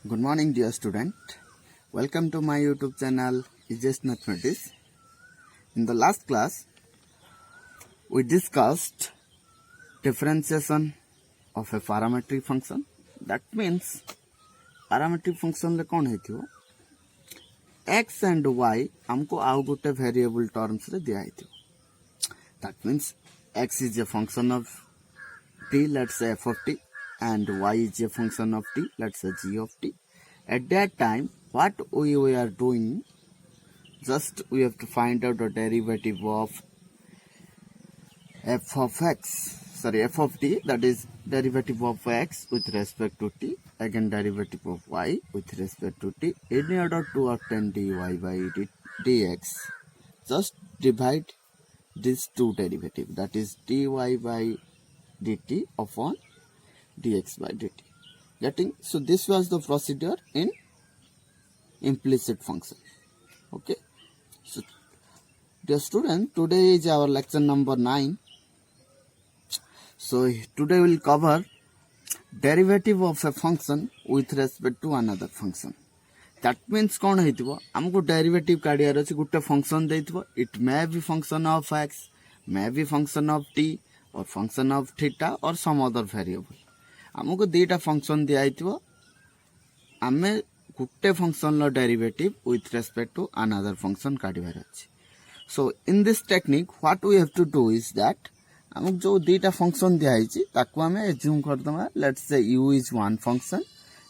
Good morning, dear student. Welcome to my YouTube channel, Easiest Mathematics. In the last class, we discussed differentiation of a parametric function. That means parametric function le कौन है x and y हमको आउ गोटे variable terms रे दिया है. That means x is a function of t, let's say f of t, and y is a function of t, let's say g of t. At that time, what we are doing, just we have to find out the derivative of f of t, that is derivative of x with respect to t, again derivative of y with respect to t. In order to obtain dy by dx, just divide these two derivatives, that is dy by dt upon dx by dt. Getting? So this was the procedure in implicit function. Okay. So dear student, today is our lecture number 9. So today we will cover derivative of a function with respect to another function. That means कौन है हमको derivative काढ़ियार अच्छी Gutte function they it may be function of x, may be function of t, or function of theta, or some other variable. हमको दीटा function दिया आमे गुट्टे function लो derivative with respect to another function काढिबार अछि. So in this technique what we have to do is that हमको जो दीटा function दिया है ताको हमें एज्यूम कर दमा. Let's say u is one function,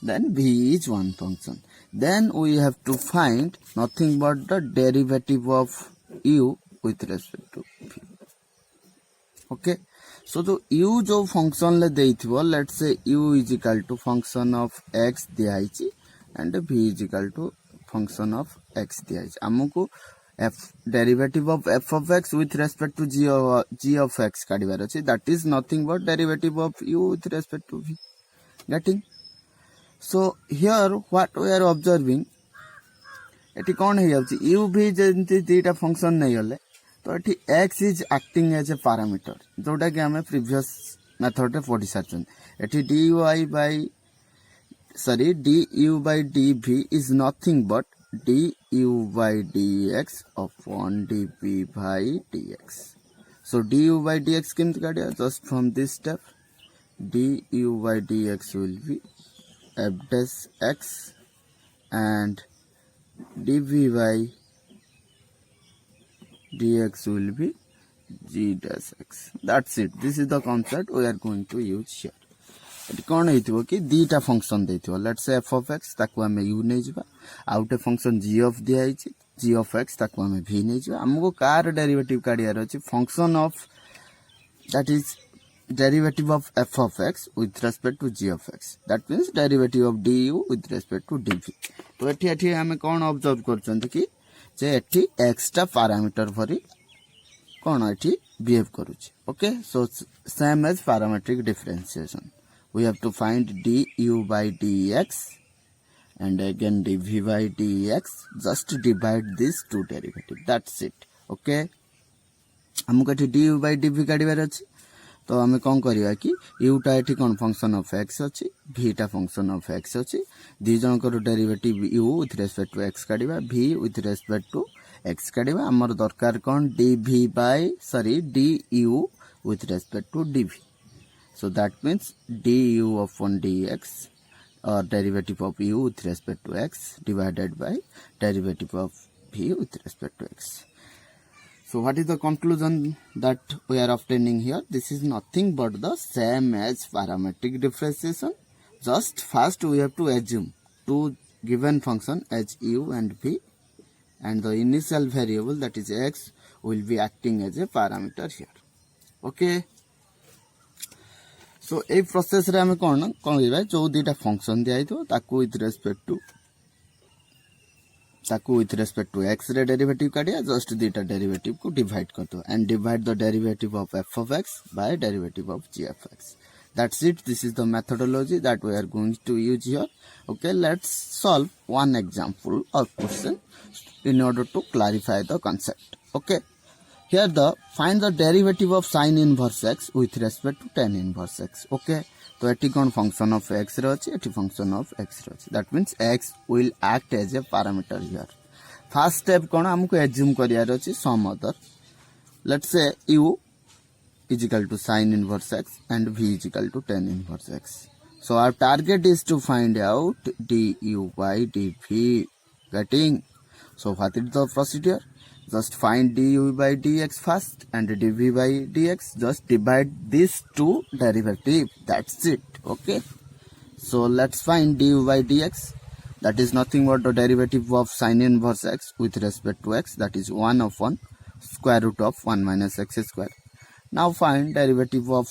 then v is one function, then we have to find nothing but the derivative of u with respect to v. Okay. So जो u जो function ले देइथिबो, let's say u is equal to function of x दिया है and v is equal to function of x दिया है. हमको f derivative of f of x with respect to g of x काढिबार अछि. That is nothing but derivative of u with respect to v. Getting? So here what we are observing, एटी कोन हे जाउछि u v जेंति दीटा function नै गले तो ये x is acting as a parameter, जोटा कि हमें प्रीवियस मेथड रे पढ़ी सारछन. एटी du by dv is nothing but du by dx upon dv by dx. So du by dx केमति काढिया, just from this step du by dx will be f dash x and dv by dx will be g dash x. That's it. This is the concept we are going to use here. एटी कौन हेतिबो कि दीटा function देथिबो. Let's say f of x ताको हमें u नै जिबा, आउटे फंक्शन g of दिया है g of x ताको हमें v नै जिबा. हमको कार डेरिवेटिव काढियार अछि function of, that is derivative of f of x with respect to g of x. That means derivative of du with respect to dv. तो एठी हमें कौन ऑब्जर्व करछंती कि जे एठी x टा पैरामीटर भरी कौन एठी बिहेव करूची. Okay. So same as parametric differentiation, we have to find du by dx and again dv by dx. Just divide these two derivatives. That's it. Okay. हमको एठी du by dv काढिबार अछि. तो हमें कौन करिया कि u टा एठी कौन फंक्शन ऑफ x अछि, v टा फंक्शन ऑफ x अछि. दी जन को derivative u with respect to x काढिबा, v with respect to x काढिबा. हमर दरकार कौन du with respect to dv. So that means du upon dx or derivative of u with respect to x divided by derivative of v with respect to x. So what is the conclusion that we are obtaining here? This is nothing but the same as parametric differentiation. Just first we have to assume two given function as u and v, and the initial variable, that is x, will be acting as a parameter here. Okay. So a process रे हमें कौन करिबा, जो दीटा function दिया हितो ताको with respect to x रे derivative काढिया. Just दीटा derivative को डिवाइड कर दो and divide the derivative of f of x by derivative of g of x. That's it. This is the methodology that we are going to use here. Okay, let's solve one example or question in order to clarify the concept. Okay. Here find the derivative of sin inverse x with respect to tan inverse x. Okay. तो एटी कौन function of x रे अछि एटी function of x रे अछि that means x will act as a parameter here first step कौन हमको एज्यूम करियार अछि some other let's say u is equal to sin inverse x and v is equal to tan inverse x. So our target is to find out du by dv. Getting? So what is the procedure? Just find du by dx first and dv by dx. Just divide these two derivative. That's it. Okay. So let's find du by dx. That is nothing but the derivative of sin inverse x with respect to x. That is 1 upon square root of 1 minus x square. Now find derivative of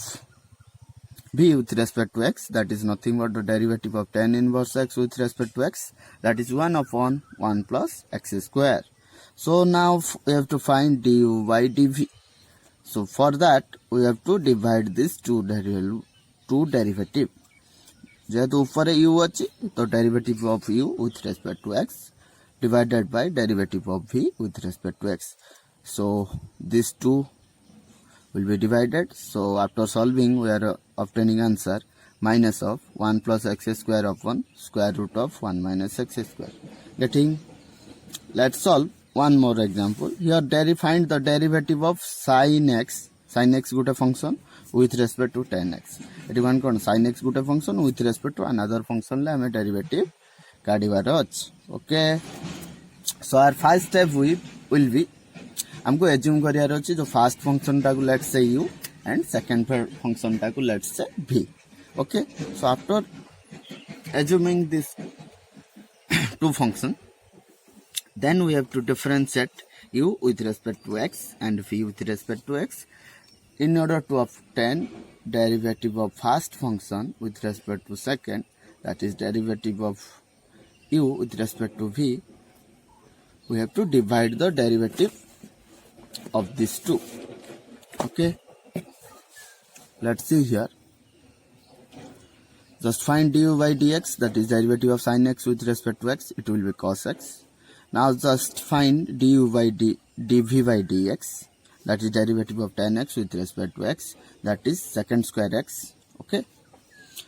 v with respect to x. That is nothing but the derivative of tan inverse x with respect to x. That is 1 upon 1 plus x square. So now we have to find du by dv. So for that we have to divide these two derivative. जेहेतु ऊपर u अच्छी तो derivative of u with respect to x divided by derivative of v with respect to x. So these two will be divided. So after solving we are obtaining answer minus of 1 plus x square upon square root of 1 minus x square. Getting? Let's solve one more example. Here find the derivative of sin x. Sin x good a function with respect to tan x. It one con sin x good a function with respect to another function le hame derivative काढिबार अछि. Okay. So our first step will be हमको assume करियार अछि जो first function टाको let's say u and second function टाको let's say v. Okay so after assuming this two function then we have to differentiate u with respect to x and v with respect to x in order to obtain derivative of first function with respect to second, that is derivative of u with respect to v. We have to divide the derivative of these two. Okay, let's see here. Just find du by dx, that is derivative of sin x with respect to x, it will be cos x. Now just find du by dv by dx, that is derivative of tan x with respect to x, that is second square x. Okay,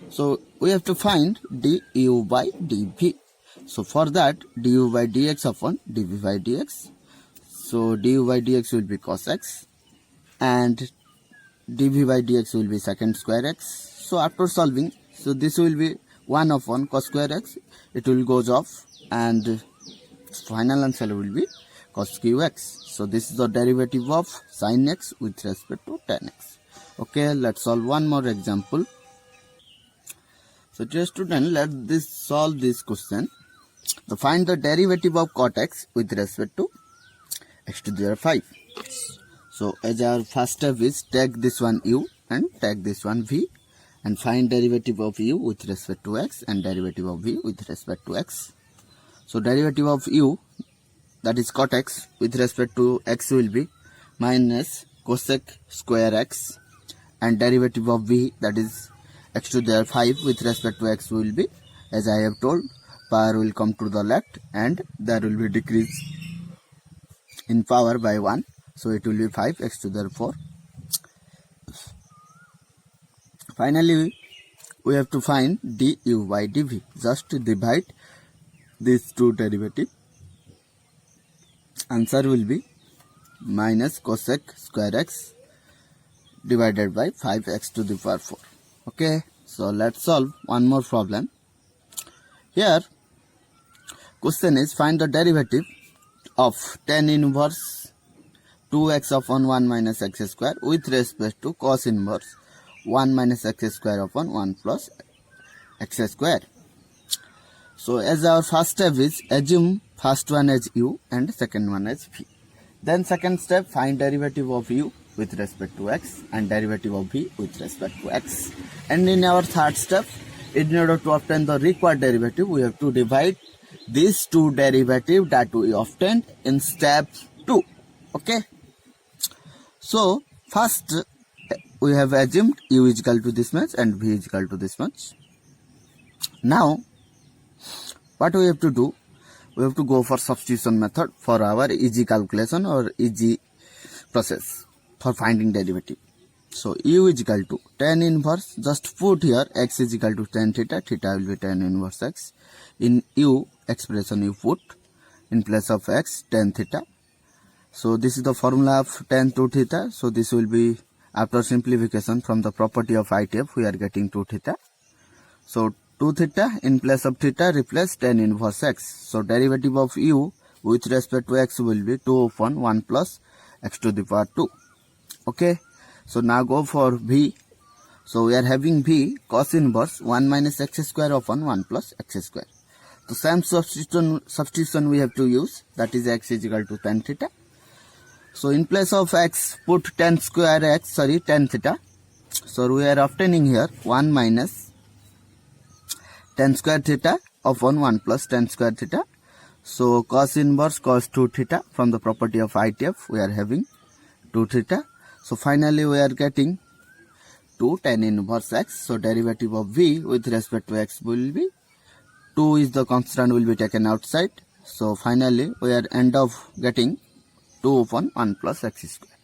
so we have to find du by dv. So for that du by dx upon dv by dx. So du by dx will be cos x and dv by dx will be second square x. So after solving, so this will be 1 upon cos square x, it will goes off and final answer will be cos cube x. So this is the derivative of sin x with respect to tan x. Okay, let's solve one more example. So dear student, let's solve this question. So find the derivative of cot x with respect to x to the power 5. So as our first step is take this one u and take this one v and find derivative of u with respect to x and derivative of v with respect to x. So derivative of u, that is cot x, with respect to x will be minus cosec square x, and derivative of v, that is x to the power 5 with respect to x will be, as I have told, power will come to the left and there will be decrease in power by 1, so it will be 5x to the 4. Finally we have to find du by dv. Just divide these two derivative. Answer will be minus cosec square x divided by 5x to the power 4. Okay, so let's solve one more problem. Here question is find the derivative of tan inverse 2x upon 1 minus x square with respect to cos inverse 1 minus x square upon 1 plus x square. So as our first step is assume first one as u and second one as v. Then second step, find derivative of u with respect to x and derivative of v with respect to x. And in our third step, in order to obtain the required derivative, we have to divide these two derivatives that we obtained in step 2. Okay. So first we have assumed u is equal to this much and v is equal to this much. Now what we have to do? We have to go for substitution method for our easy calculation or easy process for finding derivative. So u is equal to tan inverse, just put here x is equal to tan theta, theta will be tan inverse x. In u expression you put in place of x tan theta. So this is the formula of tan 2 theta. So this will be after simplification from the property of ITF we are getting 2 theta. So 2 theta in place of theta replace tan inverse x. So derivative of u with respect to x will be 2 upon 1 plus x to the power 2. Okay. So now go for v. So we are having v cos inverse 1 minus x square upon 1 plus x square. So same substitution we have to use, that is x is equal to tan theta. So in place of x put tan theta. So we are obtaining here 1 minus tan square theta upon 1 plus tan square theta. So cos inverse cos 2 theta from the property of ITF we are having 2 theta. So finally we are getting 2 tan inverse x. So derivative of v with respect to x will be 2 is the constant will be taken outside. So finally we are end up getting 2 upon 1 plus x square.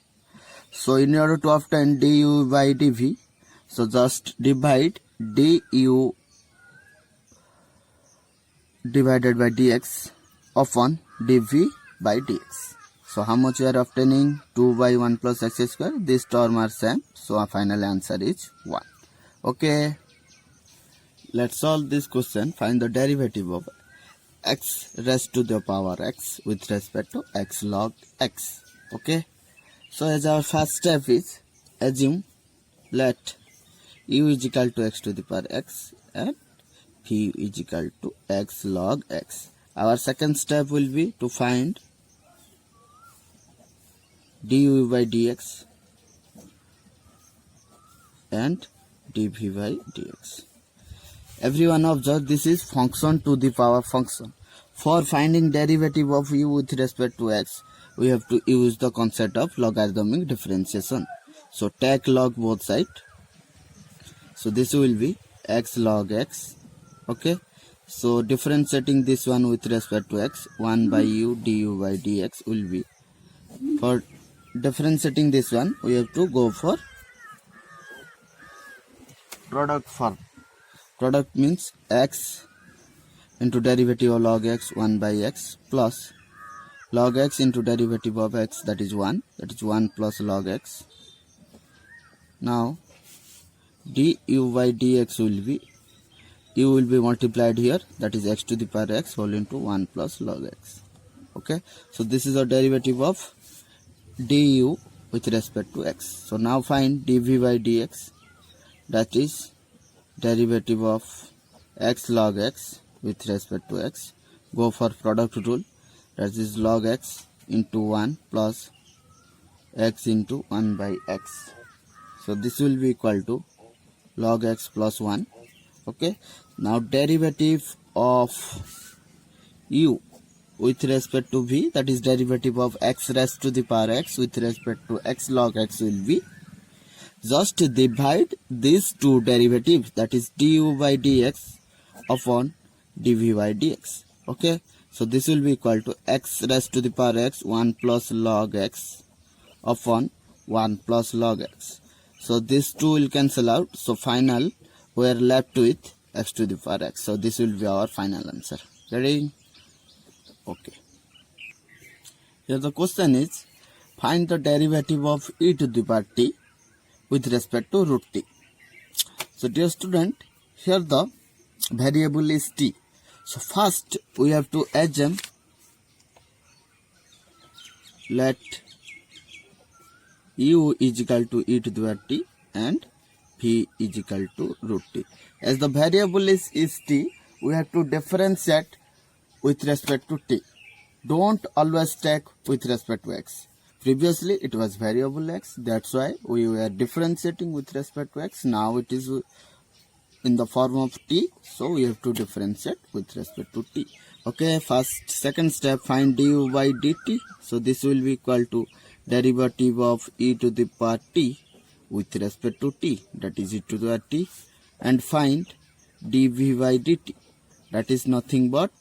So in order to obtain du by dv, so just divide du divided by dx upon dv by dx. So how much we are obtaining? 2 by 1 plus x square. This term are same. So our final answer is 1. Okay. Let's solve this question. Find the derivative of x raised to the power x with respect to x log x. Okay. So as our first step is assume let u is equal to x to the power x and v is equal to x log x. Our second step will be to find du by dx and dv by dx. Everyone observe this is function to the power function. For finding derivative of u with respect to x, we have to use the concept of logarithmic differentiation. So take log both sides. So this will be x log x. Okay. So differentiating this one with respect to x, 1 by u du by dx will be. For differentiating this one, we have to go for product form. Product means x into derivative of log x 1 by x plus log x into derivative of x, that is 1 plus log x. Now du by dx will be, u will be multiplied here, that is x to the power x whole into 1 plus log x. Okay. So this is a derivative of du with respect to x. So now find dv by dx, that is derivative of x log x with respect to x. Go for product rule, that is log x into 1 plus x into 1 by x. So this will be equal to log x plus 1. Okay. Now derivative of u with respect to v, that is derivative of x raised to the power x with respect to x log x will be, just divide these two derivatives, that is du by dx upon dv by dx. Okay. So this will be equal to x raised to the power x 1 plus log x upon 1 plus log x. So these two will cancel out. So final we are left with x to the power x. So this will be our final answer. Ready? Okay. Here the question is find the derivative of e to the power t with respect to root t. So dear student, here the variable is t. So first we have to assume let u is equal to e to the power t and v is equal to root t. As the variable is t, we have to differentiate with respect to t. Don't always take with respect to x. Previously it was variable x, that's why we were differentiating with respect to x. Now it is in the form of t, so we have to differentiate with respect to t. Okay, second step, find du by dt. So this will be equal to derivative of e to the power t with respect to t, that is e to the power t, and find dv by dt, that is nothing but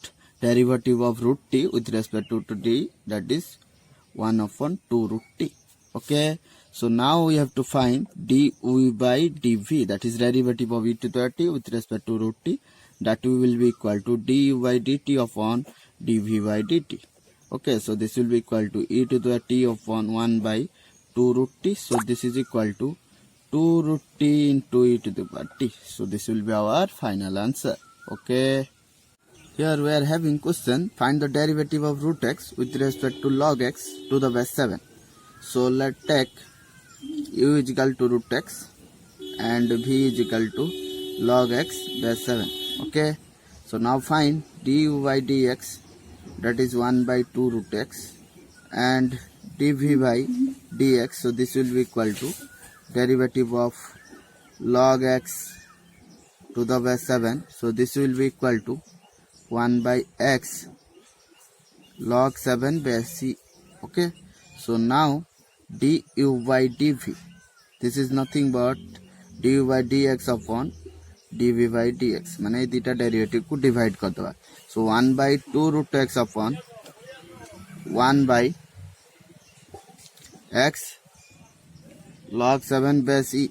derivative of root t with respect to t, that is 1 upon 2 root t. Okay, So now we have to find du by dv, that is derivative of e to the t with respect to root t, that will be equal to du by dt upon dv by dt. Okay, so this will be equal to e to the t upon 1 by 2 root t. So this is equal to 2 root t into e to the power t. So this will be our final answer. Okay. Here we are having question, find the derivative of root x with respect to log x to the base 7. So let's take u is equal to root x and v is equal to log x base 7. Okay. So now find du by dx, that is 1 by 2 root x, and dv by dx. So this will be equal to derivative of log x to the base 7. So this will be equal to 1 by x log 7 base c. Okay. So now du by dv, this is nothing but du by dx upon dv by dx, माने दीटा derivative को divide कर दवा. So 1 by 2 root x upon 1 by x log 7 base e.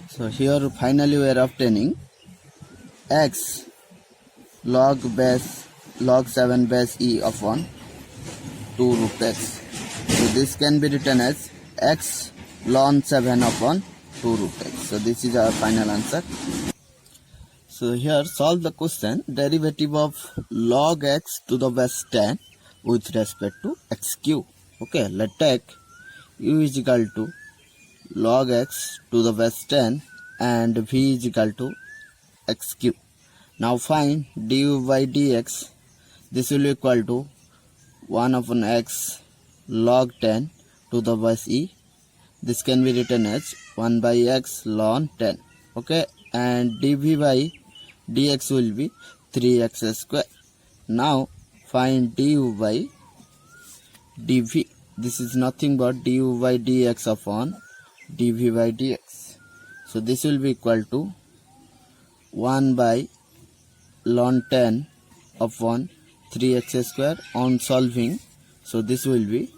So here finally we are obtaining x log 7 base e upon 2 root x. So this can be written as x ln 7 upon 2 root x. So this is our final answer. So here solve the question, derivative of log x to the base 10 with respect to x cube. Okay, let's take u is equal to log x to the base 10 and v is equal to x cube. Now find du by dx, this will be equal to 1 upon x log 10 to the base e. This can be written as 1 by x ln 10. Okay, and dv by dx will be 3x square. Now find du by dv. This is nothing but du by dx upon dv by dx. So this will be equal to 1 by ln 10 upon 3x square on solving. So this will be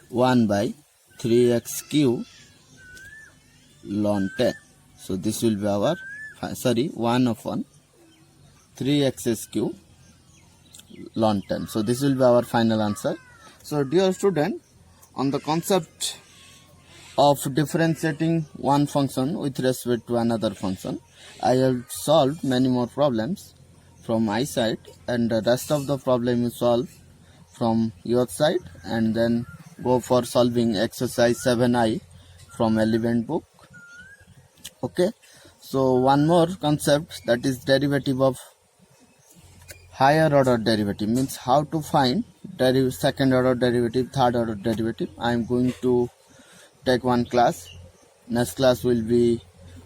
1 by 3x cube ln 10. So this will be our 1 upon 3x cube ln 10. So this will be our final answer. So dear student, on the concept of differentiating one function with respect to another function, I have solved many more problems from my side, and the rest of the problem you solve from your side, and then go for solving exercise 7i from Element book. Okay, so one more concept, that is derivative of higher order derivative, means how to find second order derivative, third order derivative. I am going to take one class. Next class will be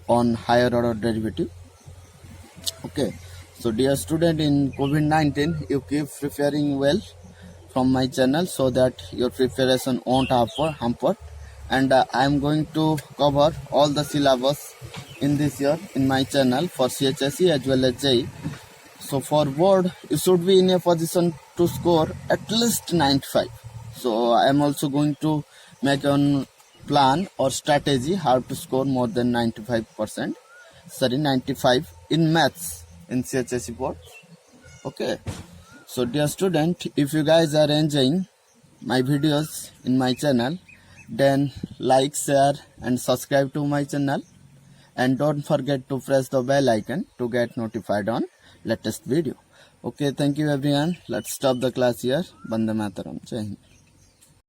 on higher order derivative. Okay, so dear student, in COVID-19 you keep preparing well from my channel so that your preparation won't hamper, and I am going to cover all the syllabus in this year in my channel for CHSE as well as JEE. So for board you should be in a position to score at least 95. So I am also going to make a plan or strategy how to score more than 95 in maths in CHSE board. Okay, so dear student, if you guys are enjoying my videos in my channel, then like, share and subscribe to my channel, and don't forget to press the bell icon to get notified on latest video. Okay, thank you everyone. Let's stop the class here. Bande Mataram. Jai Hind.